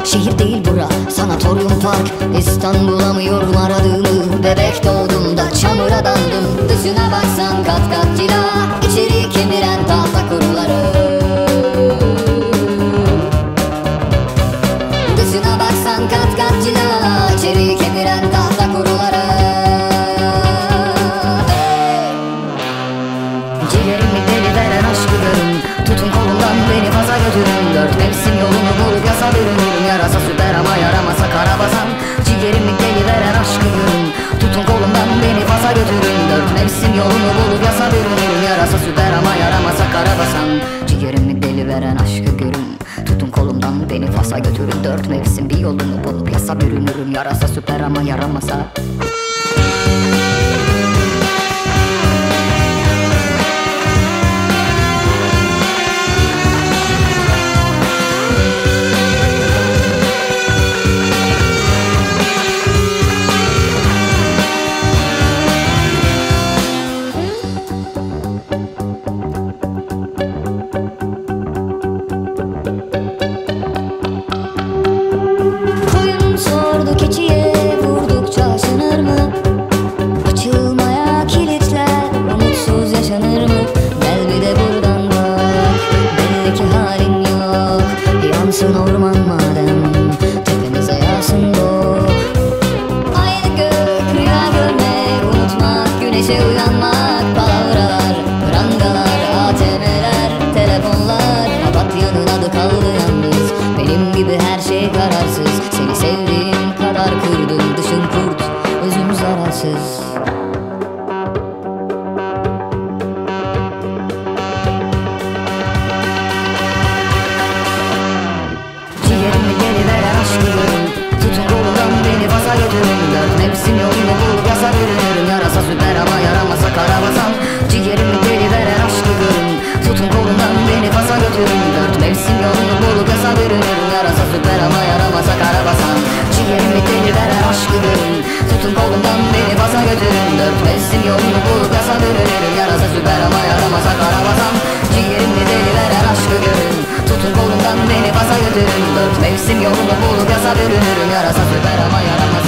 Şehir değil bura, sanatoryum park. İstanbul'a mı yorum aradığımı, bebek doğduğumda çamura daldım. Dışına baksan kat kat cila, içeri kemiren tahta kuruları. Dışına baksan kat kat cila, içeri kemiren tahta kuruları. Ciğerimi deli veren aşkı görün, tutun kolumdan beni faza götürün. Dört mevsim yolunu bulup yasa bürünürüm. Yarasa süper ama yaramasa karabasan. Ciğerimi deli veren aşkı görün, tutun kolumdan beni faza götürün. Dört mevsim yolunu bulup yasa bürünürüm. Yarasa süper ama yaramasa karabasan. Ciğerimi deli veren aşkı görün, tutun kolumdan beni faza götürün. Dört mevsim bir yolunu bulup yasa bürünürüm. Yarasa süper ama yaramasa. Sordu keçiye, vurdukça aşınır mı? Açılmaya kilitler, umutsuz yaşanır mı? Gel bir de buradan bak, belli ki halin yok. Yansın orman madem, tepemize yağsın bu. Aynı gök, rüya görmek, unutmak, güneşe uyanmak. Palavralar, prangalar, ATM'ler, telefonlar. Papatyanın adı kaldı yalnız, benim gibi her şey kararsız. Seni sevdiğim kadar kırdım, dışın kurt, özüm zararsız. Ciğerimi deli veren aşkı görün, tutun kolumdan beni baza götürün. Dört mevsim yolunu bulup yasa bürünürüm. Yarasa süper ama yaramasa karabasan. Ciğerimi deli veren aşkı görün, tutun kolumdan beni baza götürün. Dört mevsim yolunu bulup yasa bürünürüm. Yarasa süper ama yaramasa karabasan. Ciğerimi deli veren aşkı görün, tutun kolumdan beni baza götürün. Dört mevsim yolunu bulup yasa bürünürüm. Yarasa süper ama yaramasa karabasan. Ciğerimi deli veren aşkı görün, tutun kolumdan beni baza götürün. Dört mevsim yolunu bulup yasa bürünürüm. Yarasa süper ama yaramasa